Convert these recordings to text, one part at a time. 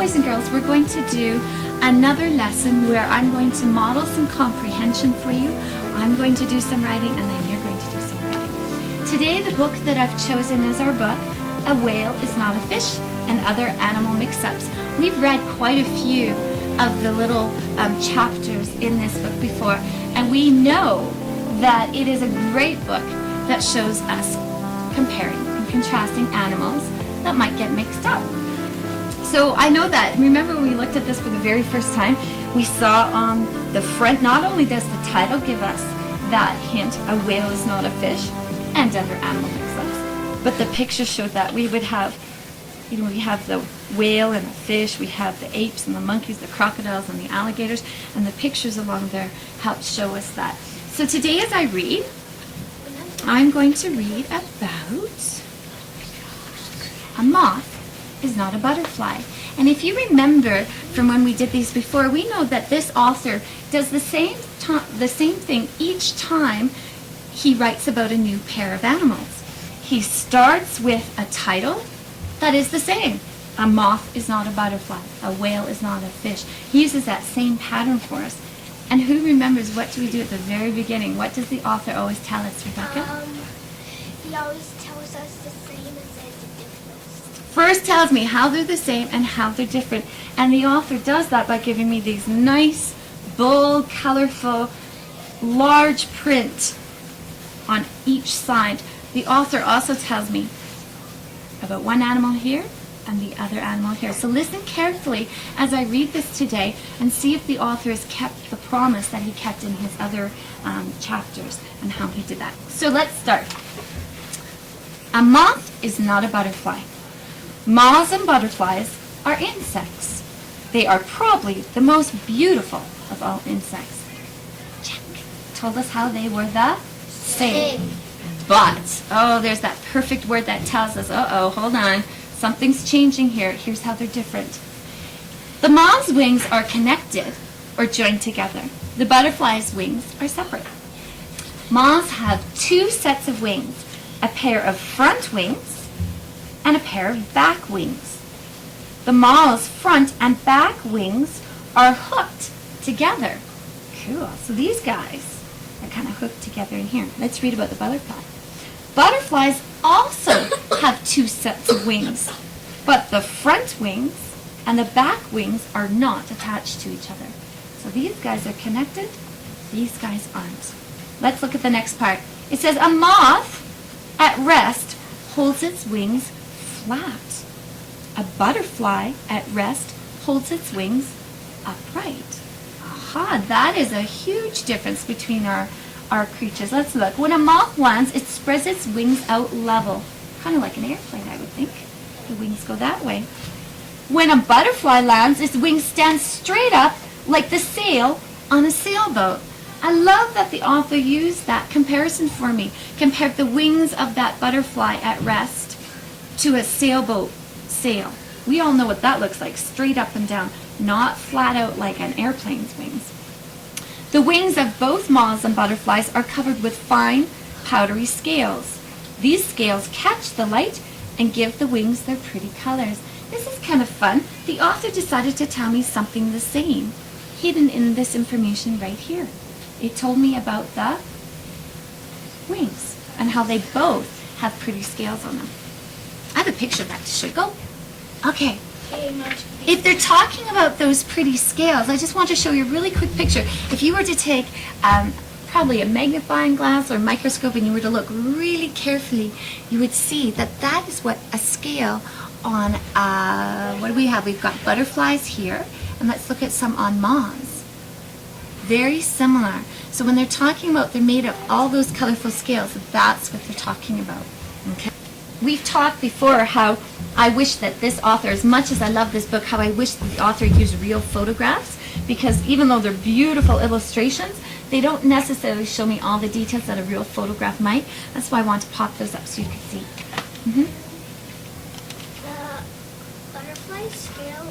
boys and girls, we're going to do another lesson where I'm going to model some comprehension for you. I'm going to do some writing, and then you're going to do some writing. Today, the book that I've chosen is our book, A Whale is Not a Fish, and Other Animal Mix-Ups. We've read quite a few of the little chapters in this book before, and we know that it is a great book that shows us comparing and contrasting animals that might get mixed up. So I know that, remember when we looked at this for the very first time, we saw on the front, not only does the title give us that hint, a whale is not a fish, and other animal mix-ups, but the picture showed that we would have, we have the whale and the fish, we have the apes and the monkeys, the crocodiles and the alligators, and the pictures along there help show us that. So today as I read, I'm going to read about a moth is not a butterfly. And if you remember from when we did these before, we know that this author does the same thing each time he writes about a new pair of animals. He starts with a title that is the same. A moth is not a butterfly. A whale is not a fish. He uses that same pattern for us. And who remembers, what do we do at the very beginning? What does the author always tell us, Rebecca? He always tells us the same and says the difference. First tells me how they're the same and how they're different. And the author does that by giving me these nice, bold, colorful, large print on each side. The author also tells me about one animal here and the other animal here. So listen carefully as I read this today and see if the author has kept the promise that he kept in his other chapters and how he did that. So let's start. A moth is not a butterfly. Moths and butterflies are insects. They are probably the most beautiful of all insects. Check. Told us how they were the same. But, oh, there's that perfect word that tells us, uh-oh, hold on, something's changing here. Here's how they're different. The moth's wings are connected or joined together. The butterfly's wings are separate. Moths have two sets of wings, a pair of front wings and a pair of back wings. The moth's front and back wings are hooked together. Cool. So these guys are kind of hooked together in here. Let's read about the butterfly. Butterflies also have two sets of wings, but the front wings and the back wings are not attached to each other. So these guys are connected, these guys aren't. Let's look at the next part. It says a moth at rest holds its wings flat. A butterfly at rest holds its wings upright. Aha, that is a huge difference between our creatures. Let's look. When a moth lands, it spreads its wings out level. Kind of like an airplane, I would think. The wings go that way. When a butterfly lands, its wings stand straight up like the sail on a sailboat. I love that the author used that comparison for me. Compared the wings of that butterfly at rest to a sailboat sail. We all know what that looks like, straight up and down, not flat out like an airplane's wings. The wings of both moths and butterflies are covered with fine, powdery scales. These scales catch the light and give the wings their pretty colors. This is kind of fun. The author decided to tell me something the same, hidden in this information right here. It told me about the wings and how they both have pretty scales on them. I have a picture of that to show you. Go. Okay. If they're talking about those pretty scales, I just want to show you a really quick picture. If you were to take probably a magnifying glass or a microscope and you were to look really carefully, you would see that that is what a scale on, what do we have? We've got butterflies here, and let's look at some on moths. Very similar. So when they're talking about they're made of all those colorful scales, that's what they're talking about. Okay. We've talked before how I wish that this author, as much as I love this book, how I wish the author used real photographs, because even though they're beautiful illustrations, they don't necessarily show me all the details that a real photograph might. That's why I want to pop those up so you can see. The butterfly scale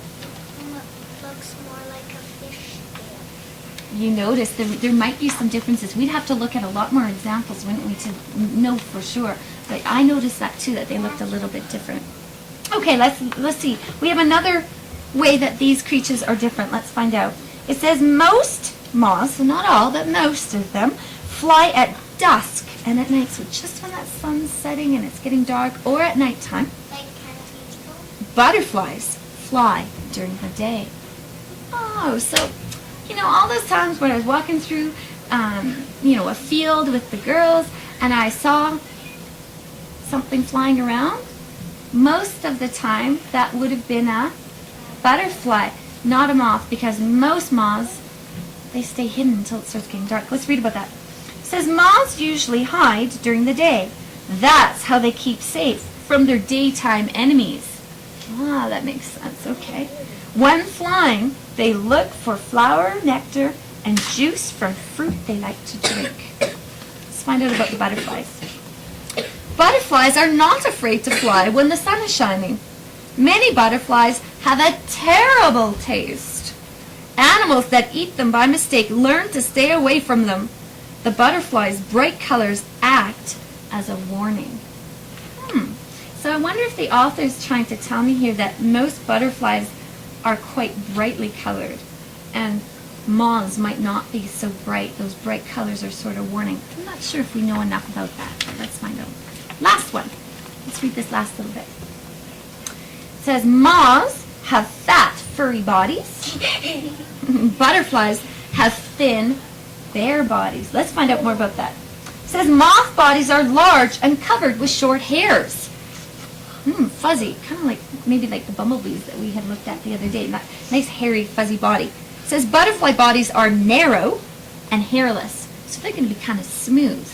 looks more like a fish scale. You notice there might be some differences. We'd have to look at a lot more examples, wouldn't we, to know for sure. But I noticed that too, that they looked a little bit different. Okay, let's see. We have another way that these creatures are different. Let's find out. It says most moths, so not all, but most of them, fly at dusk and at night. So just when that sun's setting and it's getting dark, or at nighttime. Like people. Butterflies fly during the day. Oh, so, all those times when I was walking through, a field with the girls, and I saw something flying around, most of the time that would have been a butterfly, not a moth, because most moths, they stay hidden until it starts getting dark. Let's read about that. It says moths usually hide during the day. That's how they keep safe from their daytime enemies. Ah, that makes sense. Okay. When flying, they look for flower, nectar, and juice from fruit they like to drink. Let's find out about the butterflies. Butterflies are not afraid to fly when the sun is shining. Many butterflies have a terrible taste. Animals that eat them by mistake learn to stay away from them. The butterfly's bright colors act as a warning. So I wonder if the author is trying to tell me here that most butterflies are quite brightly colored, and moths might not be so bright. Those bright colors are sort of warning. I'm not sure if we know enough about that, but let's find out. Last one. Let's read this last little bit. It says moths have fat, furry bodies. Butterflies have thin, bare bodies. Let's find out more about that. It says moth bodies are large and covered with short hairs. Fuzzy, kind of like maybe like the bumblebees that we had looked at the other day. That nice hairy, fuzzy body. It says butterfly bodies are narrow and hairless, so they're going to be kind of smooth.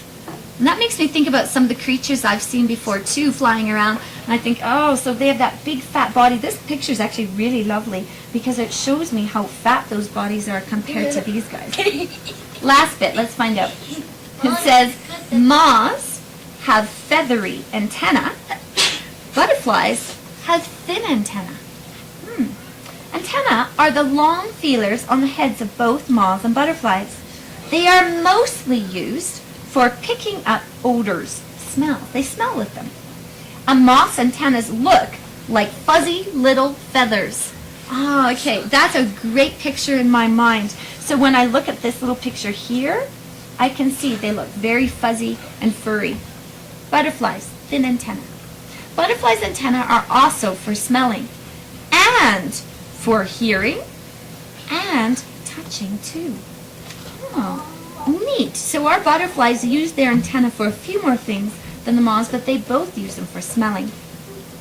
And that makes me think about some of the creatures I've seen before too, flying around. And I think, oh, so they have that big fat body. This picture is actually really lovely because it shows me how fat those bodies are compared to these guys. Last bit, let's find out. It says moths have feathery antennae. Butterflies have thin antennae. Antennae are the long feelers on the heads of both moths and butterflies. They are mostly used for picking up odors, smells. They smell with them. A moth's antennas look like fuzzy little feathers. Oh, okay. That's a great picture in my mind. So when I look at this little picture here, I can see they look very fuzzy and furry. Butterflies, thin antennae. Butterflies' antennae are also for smelling and for hearing and touching too. Oh, neat. So our butterflies use their antennae for a few more things than the moths, but they both use them for smelling.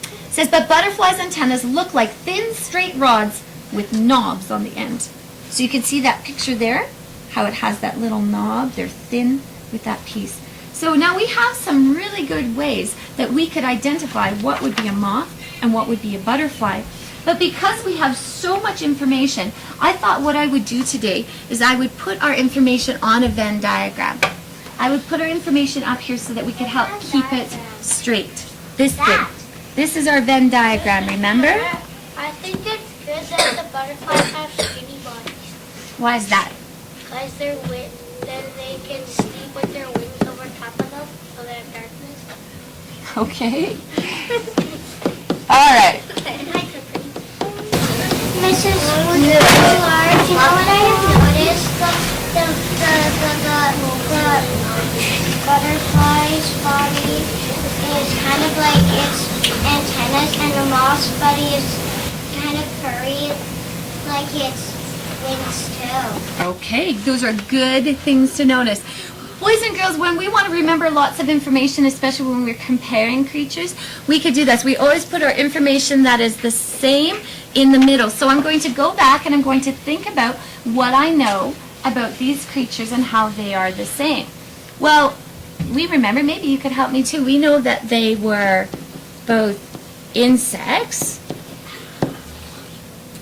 It says, but butterflies' antennas look like thin, straight rods with knobs on the end. So you can see that picture there, how it has that little knob. They're thin with that piece. So now we have some really good ways that we could identify what would be a moth and what would be a butterfly. But because we have so much information, I thought what I would do today is I would put our information on a Venn diagram. I would put our information up here so that we could help keep it straight. This thing. This is our Venn diagram, remember? I think it's good that the butterflies have skinny bodies. Why is that? Because then they can sleep with their wings over top of them, so they have darkness. Okay. All right. Mrs. Large, you know what I have noticed? The butterfly's body is kind of like its antennas, and the moth's body is kind of furry, like its wings too. Okay, those are good things to notice. Boys and girls, when we want to remember lots of information, especially when we're comparing creatures, we could do this. We always put our information that is the same in the middle. So I'm going to go back and I'm going to think about what I know about these creatures and how they are the same. Well, we remember, maybe you could help me too. We know that they were both insects.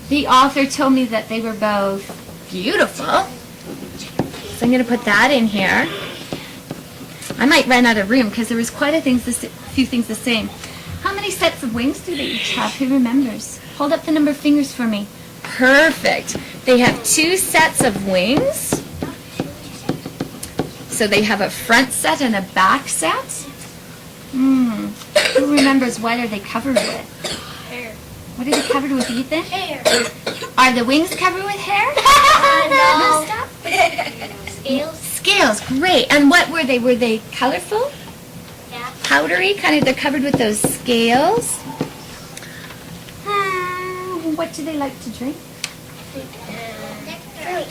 The author told me that they were both beautiful. So I'm going to put that in here. I might run out of room because there was quite a few things the same. How many sets of wings do they each have? Who remembers? Hold up the number of fingers for me. Perfect. They have 2 sets of wings. So they have a front set and a back set. Who remembers what are they covered with? Hair. What is it covered with, Ethan? Hair. Are the wings covered with hair? No. Stuff? Scales. Scales, great. And what were they? Were they colorful? Yeah. Powdery, kind of, they're covered with those scales. What do they like to drink? Fruit.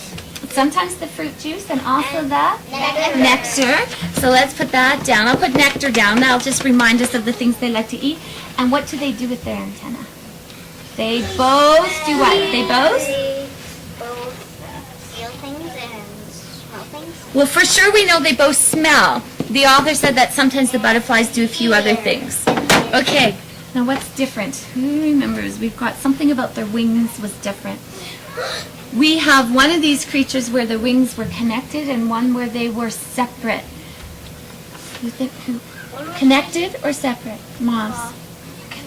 Sometimes the fruit juice and also the Nectar. nectar. So let's put that down. I'll put nectar down. That'll just remind us of the things they like to eat. And what do they do with their antenna? They both do what? They both? They both feel things and smell things. Well, for sure we know they both smell. The author said that sometimes the butterflies do a few other things. Okay, now what's different? Who remembers? We've got something about their wings was different. We have one of these creatures where the wings were connected and one where they were separate. You think who? Connected or separate? Moths.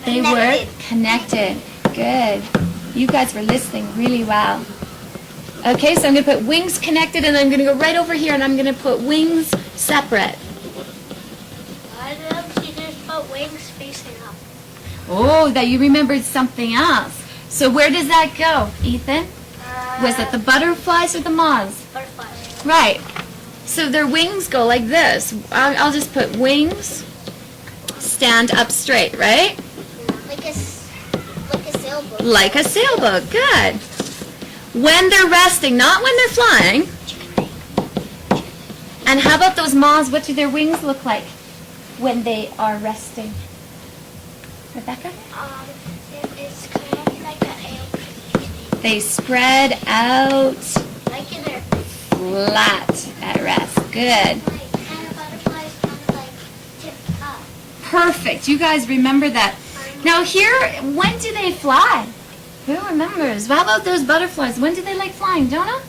They were connected. Good. You guys were listening really well. Okay, so I'm going to put wings connected and I'm going to go right over here and I'm going to put wings separate. Why don't you just put wings facing up? Oh, that you remembered something else. So where does that go, Ethan? Was it the butterflies or the moths? Butterflies. Right. So their wings go like this. I'll just put wings stand up straight, right? Like a sailboat. Like a sailboat. Good. When they're resting, not when they're flying. And how about those moths? What do their wings look like when they are resting? Rebecca? It's kind of like an airplane. They spread out Like in their flat at rest. Good. and the butterflies kind of like tipped up. Perfect. You guys remember that. Now here, when do they fly? Who remembers? How about those butterflies? When do they like flying, Jonah?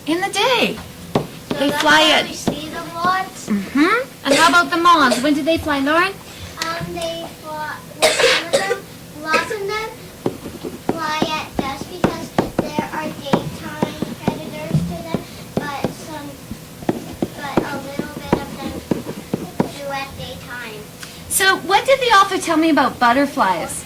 In the day. So They that's fly why at- we see them lots. Mm-hmm. And how about the moths? When do they fly, Lauren? They fly. Well, some of them, lots of them fly at dusk because there are daytime predators to them, but a little bit of them do at daytime. So what did the author tell me about butterflies?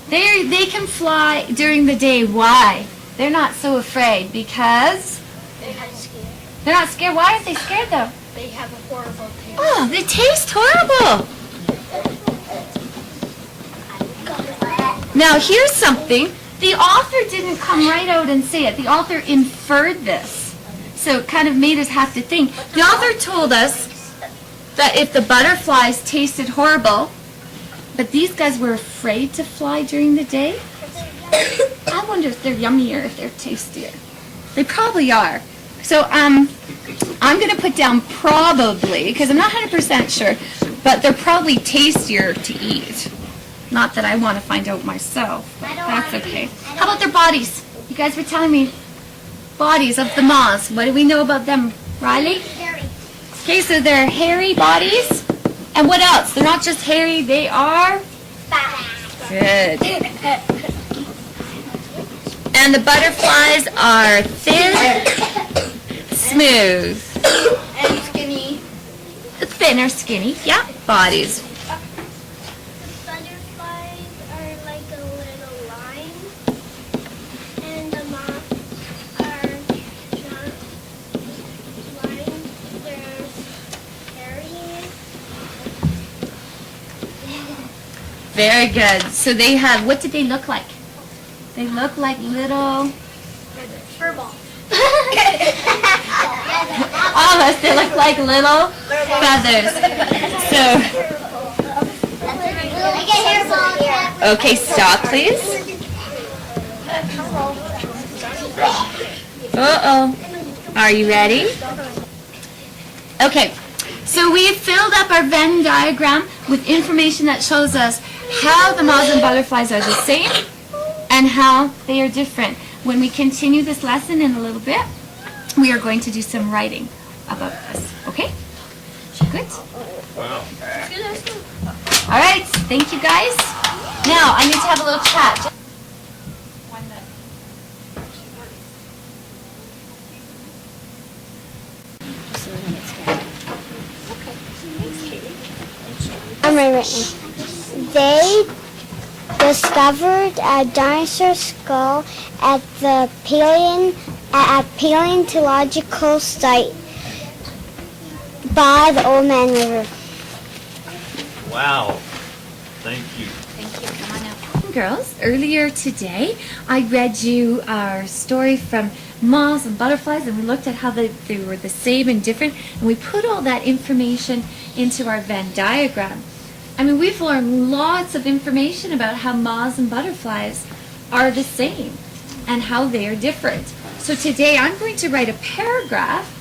They can fly during the day. Why? They're not so afraid because They're kind of scared. they're not scared. Why aren't they scared though? They have a horrible taste. Oh, they taste horrible. Now here's something. The author didn't come right out and say it. The author inferred this. So it kind of made us have to think. The author told us that if the butterflies tasted horrible, but these guys were afraid to fly during the day, I wonder if they're yummier, if they're tastier. They probably are. So I'm going to put down probably, because I'm not 100% sure, but they're probably tastier to eat. Not that I want to find out myself, but that's okay. How about their bodies? You guys were telling me bodies of the moths. What do we know about them, Riley? Hairy. Okay, so they're hairy bodies. And what else? They're not just hairy, they are Fat. good. And the butterflies are thin, smooth, And skinny. thin or skinny. Yeah, bodies. Butterflies are like a little line, and the moths are not lines. They're hairy. Very good. So they have, what did they look like? They look like little, Fur balls. almost, they look like little feathers. So, Like a hairball. okay, stop please. Uh-oh. Are you ready? Okay, so we've filled up our Venn diagram with information that shows us how the moths and butterflies are the same and how they are different. When we continue this lesson in a little bit, we are going to do some writing about this, okay? Good? Wow. All right, thank you guys. Now, I need to have a little chat. I'm right now. They discovered a dinosaur skull at the paleontological site by the Old Man River. Wow. Thank you. Thank you. Come on now. Girls, earlier today I read you our story from moths and butterflies, and we looked at how they were the same and different, and we put all that information into our Venn diagram. I mean, we've learned lots of information about how moths and butterflies are the same and how they are different. So today I'm going to write a paragraph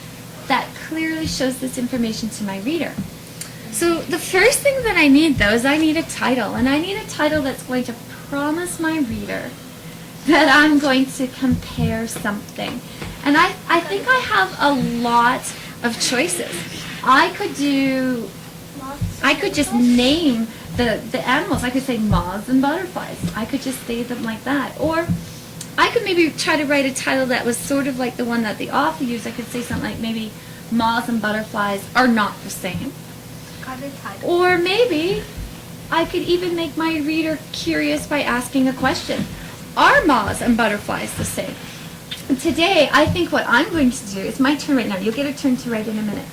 that clearly shows this information to my reader. So the first thing that I need, though, is I need a title, and I need a title that's going to promise my reader that I'm going to compare something. And I think I have a lot of choices. I could just name the animals. I could say moths and butterflies. I could just say them like that. Or I could maybe try to write a title that was sort of like the one that the author used. I could say something like maybe moths and butterflies are not the same. Or maybe I could even make my reader curious by asking a question. Are moths and butterflies the same? And today, I think what I'm going to do, it's my turn right now. You'll get a turn to write in a minute.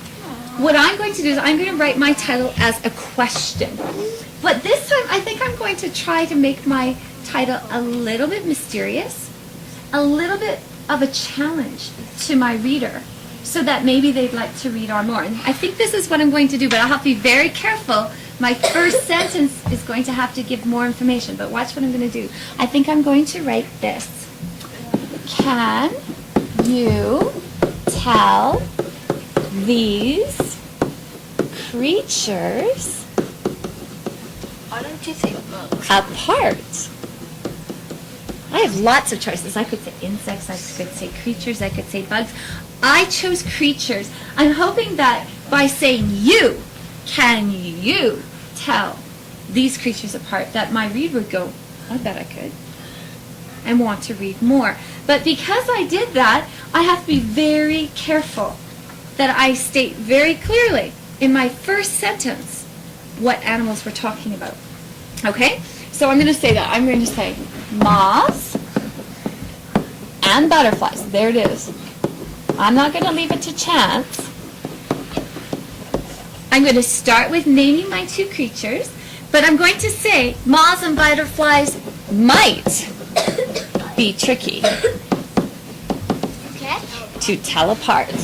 What I'm going to do is I'm going to write my title as a question. But this time, I think I'm going to try to make my title a little bit mysterious, a little bit of a challenge to my reader, so that maybe they'd like to read on more. And I think this is what I'm going to do, but I'll have to be very careful. My first sentence is going to have to give more information, but watch what I'm going to do. I think I'm going to write this. Can you tell these creatures Why don't you say books? apart? I have lots of choices. I could say insects, I could say creatures, I could say bugs. I chose creatures. I'm hoping that by saying you, can you tell these creatures apart, that my reader would go, I bet I could, and want to read more. But because I did that, I have to be very careful that I state very clearly in my first sentence what animals we're talking about. Okay? So I'm going to say that. I'm going to say moths and butterflies. There it is. I'm not going to leave it to chance. I'm going to start with naming my two creatures, but I'm going to say moths and butterflies might be tricky to tell apart.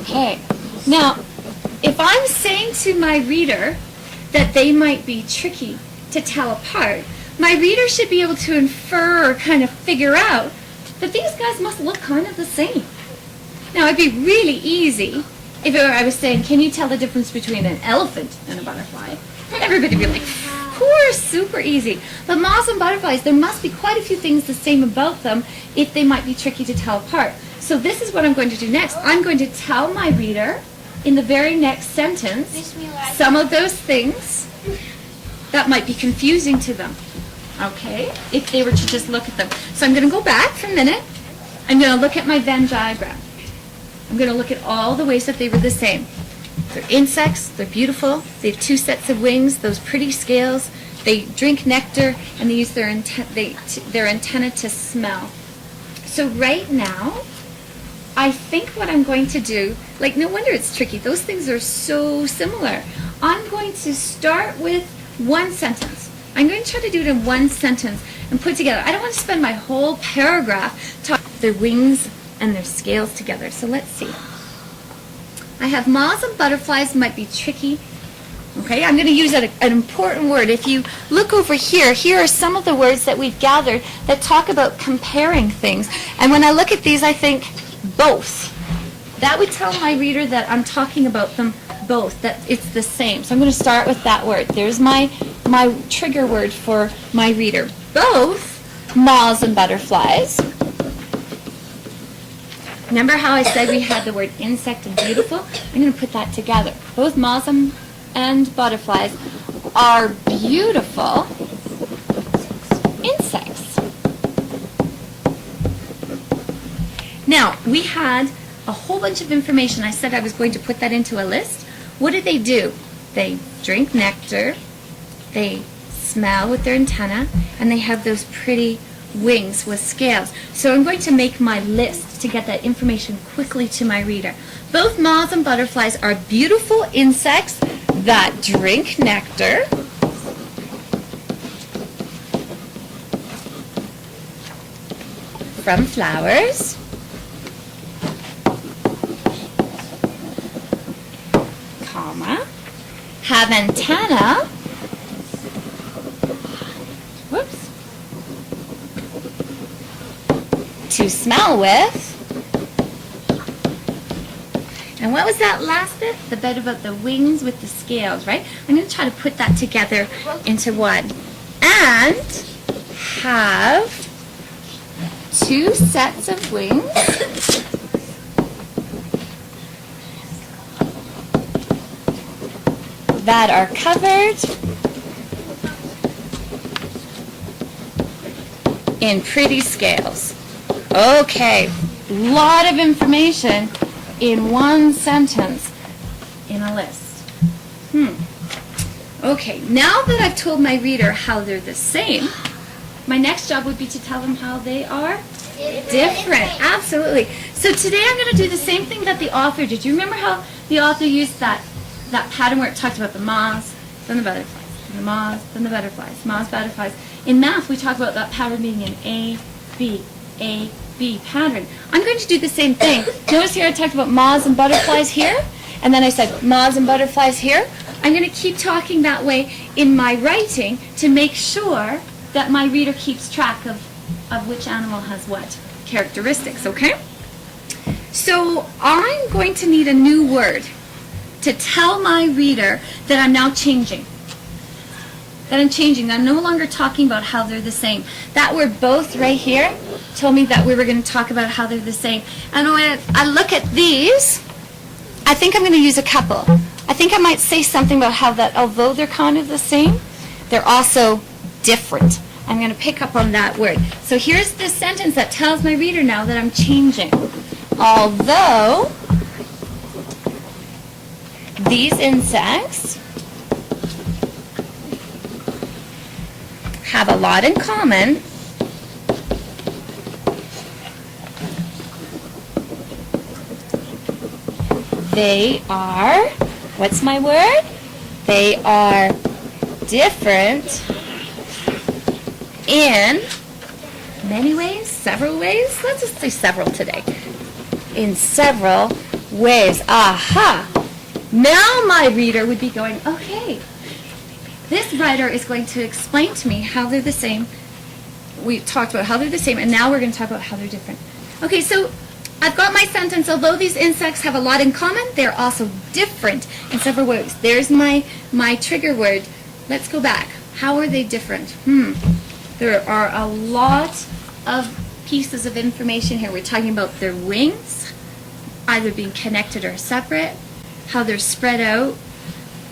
Okay. Now, if I'm saying to my reader that they might be tricky to tell apart, my reader should be able to infer or kind of figure out that these guys must look kind of the same. Now, it'd be really easy if I was saying, can you tell the difference between an elephant and a butterfly? Everybody would be like, of course, super easy. But moths and butterflies, there must be quite a few things the same about them if they might be tricky to tell apart. So this is what I'm going to do next. I'm going to tell my reader in the very next sentence some of those things that might be confusing to them. Okay, if they were to just look at them. So I'm going to go back for a minute. I'm going to look at my Venn diagram. I'm going to look at all the ways that they were the same. They're insects, they're beautiful, they have two sets of wings, those pretty scales, they drink nectar, and they use their antenna to smell. So right now, I think what I'm going to do, like no wonder it's tricky, those things are so similar. I'm going to start with one sentence. I'm going to try to do it in one sentence and put together. I don't want to spend my whole paragraph talking their wings and their scales together. So let's see. I have moths and butterflies might be tricky. Okay, I'm going to use an important word. If you look over here, here are some of the words that we've gathered that talk about comparing things. And when I look at these, I think both. That would tell my reader that I'm talking about them both, that it's the same. So I'm going to start with that word. There's my trigger word for my reader. Both moths and butterflies. Remember how I said we had the word insect and beautiful? I'm going to put that together. Both moths and butterflies are beautiful insects. Now, we had a whole bunch of information. I said I was going to put that into a list. What did they do? they drink nectar, they smell with their antenna, and they have those pretty wings with scales. So I'm going to make my list to get that information quickly to my reader. Both moths and butterflies are beautiful insects that drink nectar. From flowers. Comma. Have antenna. Whoops. To smell with. And what was that last bit? The bit about the wings with the scales, right? I'm going to try to put that together into one. And have 2 sets of wings that are covered in pretty scales. Okay, lot of information in one sentence in a list. Okay, now that I've told my reader how they're the same, my next job would be to tell them how they are different. Absolutely. So today I'm going to do the same thing that the author did. You remember how the author used that pattern where it talked about the moths, then the butterflies, and the moths, then the butterflies, moths, butterflies. In math, we talk about that pattern being an A, B pattern. I'm going to do the same thing. Notice here I talked about moths and butterflies here, and then I said moths and butterflies here. I'm going to keep talking that way in my writing to make sure that my reader keeps track of which animal has what characteristics, okay? So I'm going to need a new word to tell my reader that I'm now changing. That I'm changing. I'm no longer talking about how they're the same. That word both right here told me that we were going to talk about how they're the same. And when I look at these, I think I'm going to use a couple. I think I might say something about how that although they're kind of the same, they're also different. I'm going to pick up on that word. So here's the sentence that tells my reader now that I'm changing. Although these insects have a lot in common, they are, what's my word? They are different in many ways, several ways. Let's just say several today. In several ways. Aha! Now my reader would be going, okay, this writer is going to explain to me how they're the same. We talked about how they're the same, and now we're going to talk about how they're different. Okay, so I've got my sentence. Although these insects have a lot in common, they're also different in several ways. There's my trigger word. Let's go back. How are they different? There are a lot of pieces of information here. We're talking about their wings, either being connected or separate, how they're spread out,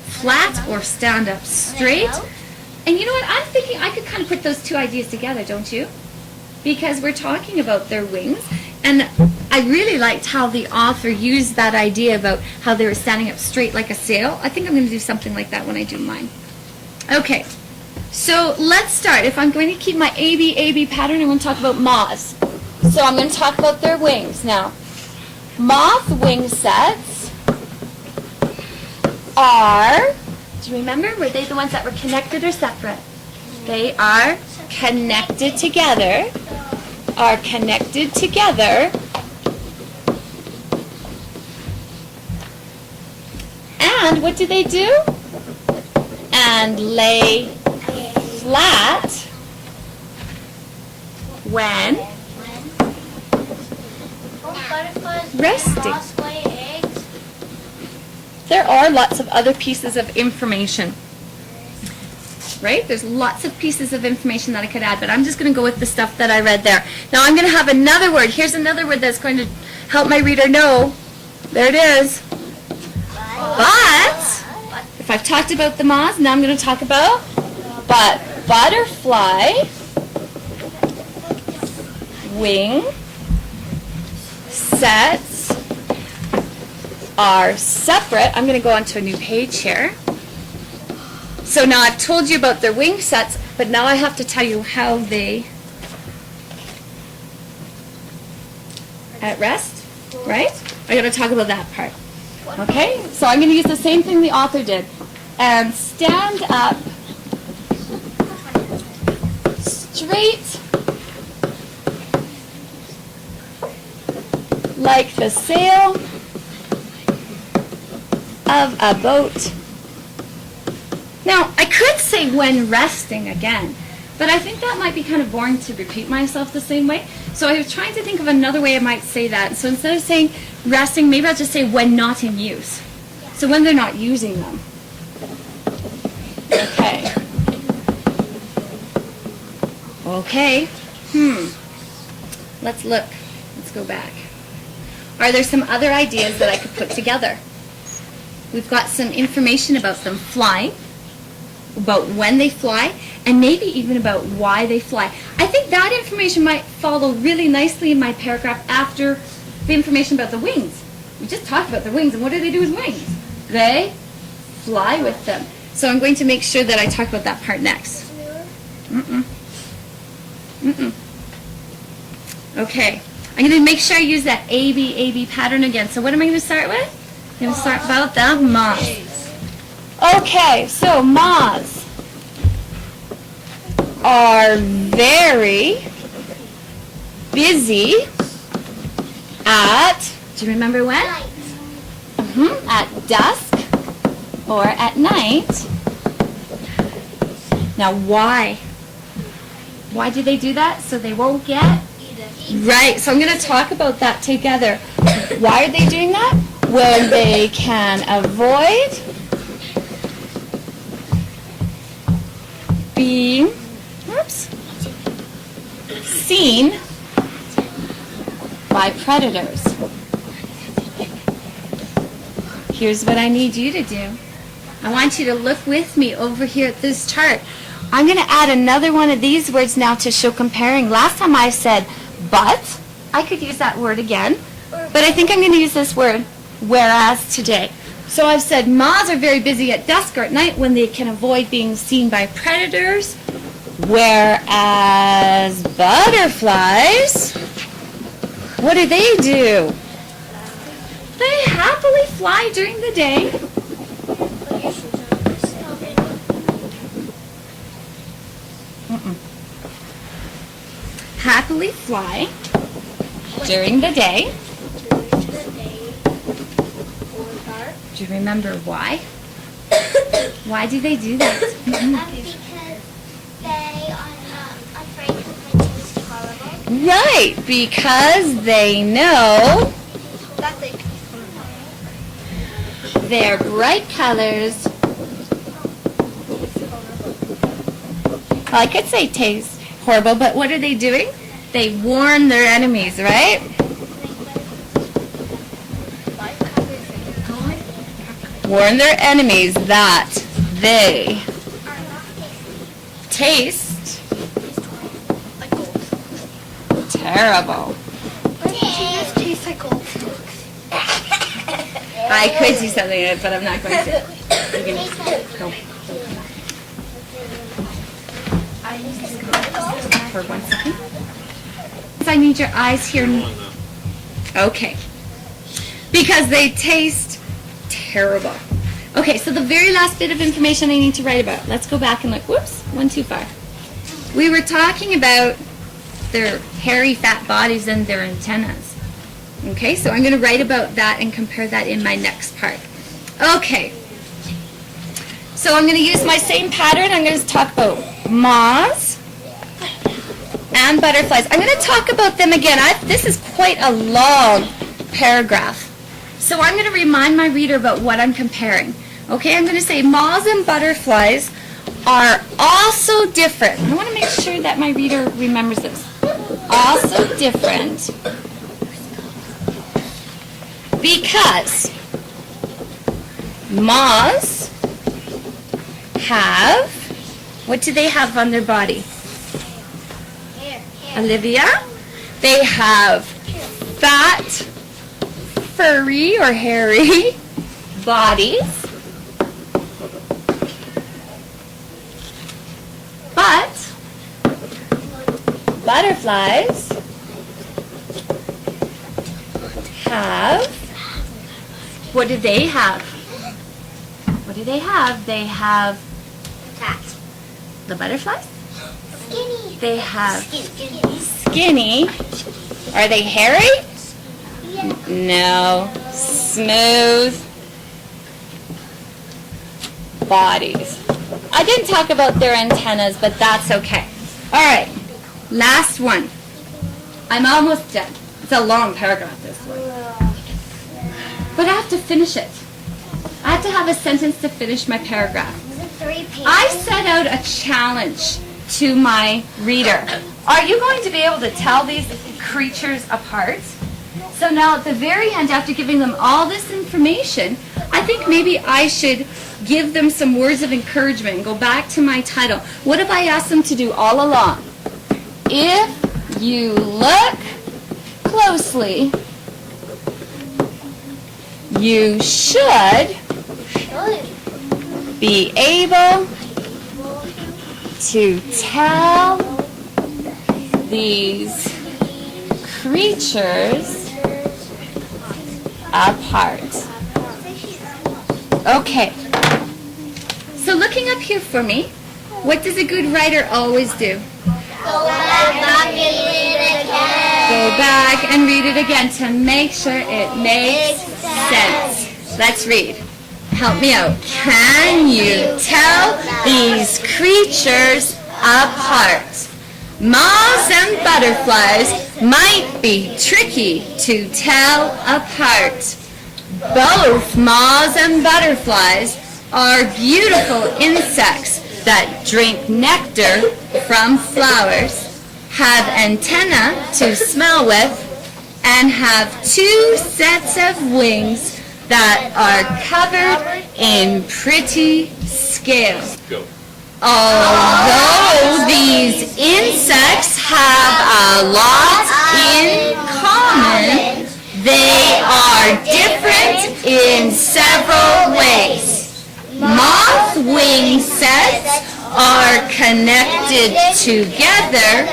flat or stand up straight. And you know what? I'm thinking I could kind of put those two ideas together, don't you? Because we're talking about their wings, and I really liked how the author used that idea about how they were standing up straight like a sail. I think I'm going to do something like that when I do mine. Okay, so let's start. If I'm going to keep my AB pattern, I'm going to talk about moths. So I'm going to talk about their wings now. Moth wing sets are, do you remember, were they the ones that were connected or separate? They are connected together, and what do they do? And lay flat when resting. There are lots of other pieces of information, right? There's lots of pieces of information that I could add, but I'm just going to go with the stuff that I read there. Now I'm going to have another word. Here's another word that's going to help my reader know. There it is. But if I've talked about the moths, now I'm going to talk about butterfly wing sets are separate. I'm going to go onto a new page here. So now I've told you about their wing sets, but now I have to tell you how they at rest, right? I got to talk about that part. Okay, so I'm going to use the same thing the author did. And stand up straight like the sail of a boat. Now, I could say when resting again, but I think that might be kind of boring to repeat myself the same way. So I was trying to think of another way I might say that. So instead of saying resting, maybe I'll just say when not in use. So when they're not using them. Okay. Okay. Let's look. Let's go back. Are there some other ideas that I could put together? We've got some information about them flying, about when they fly, and maybe even about why they fly. I think that information might follow really nicely in my paragraph after the information about the wings. We just talked about the wings, and what do they do with wings? They fly with them. So I'm going to make sure that I talk about that part next. Okay. I'm going to make sure I use that A-B pattern again. So what am I going to start with? I'm going to start about the moths. Okay, so moths are very busy at, do you remember when? At dusk or at night. Now why? Why do they do that? So they won't get? Right, so I'm going to talk about that together. Why are they doing that? When they can avoid being seen by predators. Here's what I need you to do. I want you to look with me over here at this chart. I'm going to add another one of these words now to show comparing. Last time I said but. I could use that word again, but I think I'm going to use this word whereas today. So I've said moths are very busy at dusk or at night when they can avoid being seen by predators, whereas butterflies, what do? They happily fly during the day. Happily fly during the day. Do you remember why? Why do they do that? Because they are not afraid of the taste horrible. Right, because they know their bright colors. Well, I could say taste horrible, but what are they doing? They warn their enemies, right? Warn their enemies that they taste terrible. Tastes like gold. I could do something in it, but I'm not going to. You can go. For 1 second. I need your eyes here. Okay. Because they taste terrible. Okay, so the very last bit of information I need to write about. Let's go back and look. Whoops, one too far. We were talking about their hairy, fat bodies and their antennas. Okay, so I'm going to write about that and compare that in my next part. Okay. So I'm going to use my same pattern. I'm going to talk about moths and butterflies. I'm going to talk about them again. This is quite a long paragraph. So I'm going to remind my reader about what I'm comparing. Okay, I'm going to say moths and butterflies are also different. I want to make sure that my reader remembers this. Also different because moths have, what do they have on their body? Olivia? They have fat, furry or hairy bodies. But butterflies have, what do they have? What do they have? They have Cat. the butterflies. Skinny. They have Skinny. skinny. Are they hairy? No. Smooth bodies. I didn't talk about their antennas, but that's okay. All right. Last one. I'm almost done. It's a long paragraph, this one. But I have to finish it. I have to have a sentence to finish my paragraph. Is it 3 pages? I set out a challenge to my reader. Are you going to be able to tell these creatures apart? So now at the very end, after giving them all this information, I think maybe I should give them some words of encouragement and go back to my title. What have I asked them to do all along? If you look closely, you should be able to tell these creatures apart. Okay. So looking up here for me, what does a good writer always do? Go back and read it again. Go back and read it again to make sure it makes sense. Let's read. Help me out. Can you tell these creatures apart? Moths and butterflies might be tricky to tell apart. Both moths and butterflies are beautiful insects that drink nectar from flowers, have antennae to smell with, and have 2 sets of wings that are covered in pretty scales. Although these insects have a lot in common, they are different in several ways. Moth wing sets are connected together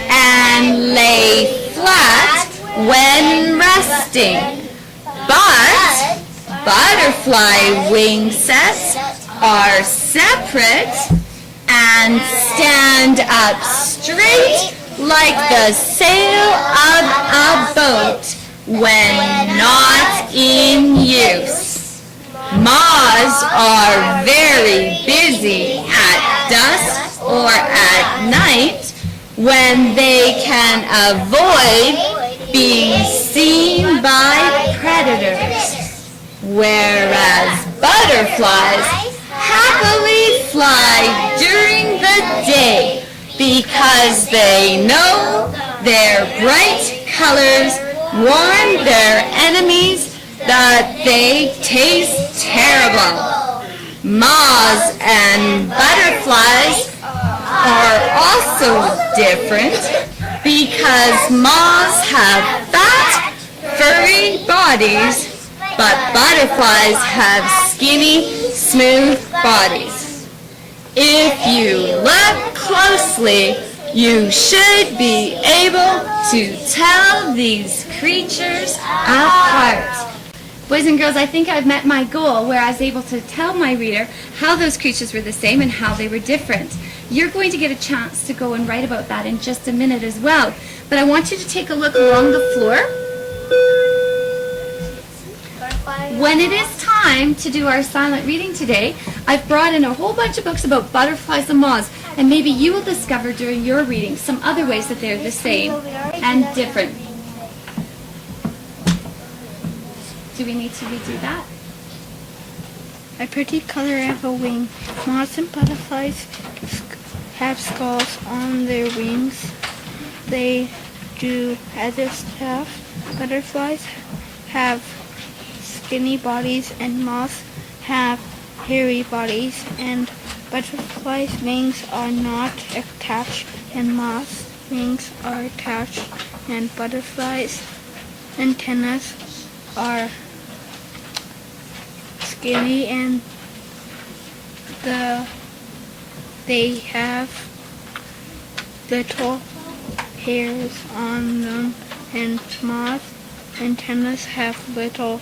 and lay flat when resting, but butterfly wing sets are separate and stand up straight like the sail of a boat when not in use. Moths are very busy at dusk or at night when they can avoid being seen by predators, whereas butterflies happily fly during the day because they know their bright colors warn their enemies that they taste terrible. Moths and butterflies are also different because moths have fat, furry bodies, but butterflies have skinny, smooth bodies. If you look closely, you should be able to tell these creatures apart. Boys and girls, I think I've met my goal where I was able to tell my reader how those creatures were the same and how they were different. You're going to get a chance to go and write about that in just a minute as well. But I want you to take a look along the floor. When it is time to do our silent reading today, I've brought in a whole bunch of books about butterflies and moths, and maybe you will discover during your reading some other ways that they're the same and different. Do we need to redo that? A pretty color of a wing. Moths and butterflies have skulls on their wings. They do other stuff. Butterflies have skinny bodies and moths have hairy bodies, and butterflies' wings are not attached and moths' wings are attached, and butterflies' antennas are skinny and they have little hairs on them, and moth antennas have little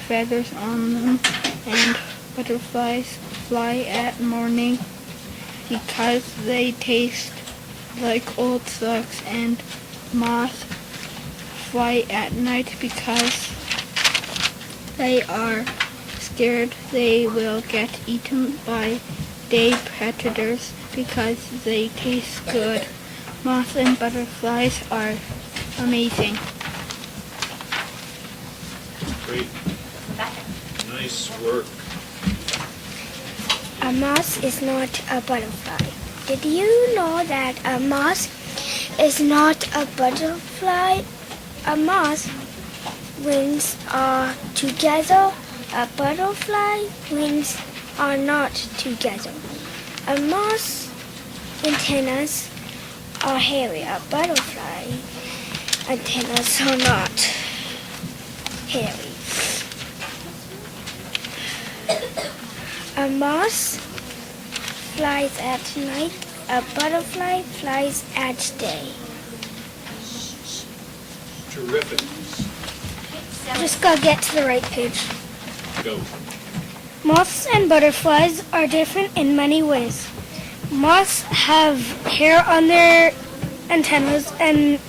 feathers on them, and butterflies fly at morning because they taste like old slugs, and moths fly at night because they are scared they will get eaten by day predators because they taste good. Moths and butterflies are amazing. Great. Nice work. A moth is not a butterfly. Did you know that a moth is not a butterfly? A moth wings are together. A butterfly wings are not together. A moth's antennas are hairy. A butterfly antennas are not hairy. A moth flies at night. A butterfly flies at day. Terrific. Just gotta get to the right page. Go. Moths and butterflies are different in many ways. Moths have hair on their antennas, and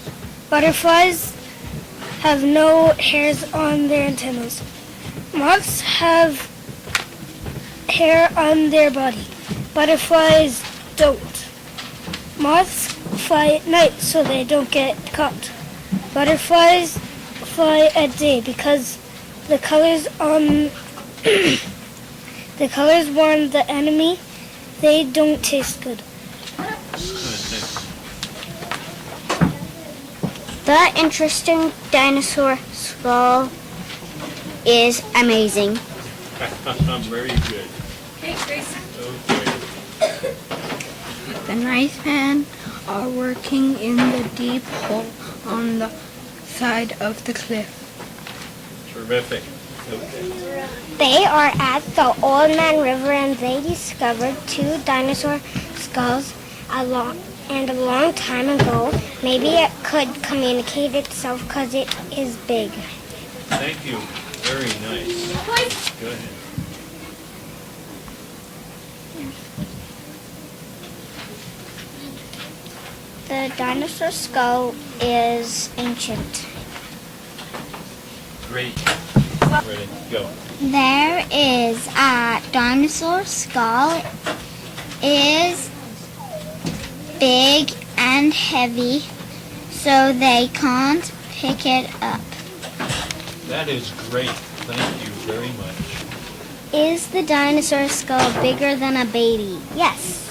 butterflies have no hairs on their antennas. Moths have hair on their body. Butterflies don't. Moths fly at night so they don't get caught. Butterflies fly at day because the colors on the colors warn the enemy they don't taste good. The interesting dinosaur skull is amazing. Very good. Okay, Grace. Okay. The nice men are working in the deep hole on the side of the cliff. Terrific. Okay. They are at the Old Man River and they discovered 2 dinosaur skulls a long time ago. Maybe it could communicate itself because it is big. Thank you. Very nice. Go ahead. The dinosaur skull is ancient. Great. Ready. Go. There is a dinosaur skull is big and heavy, so they can't pick it up. That is great. Thank you very much. Is the dinosaur skull bigger than a baby? Yes.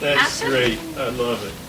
That's great. I love it.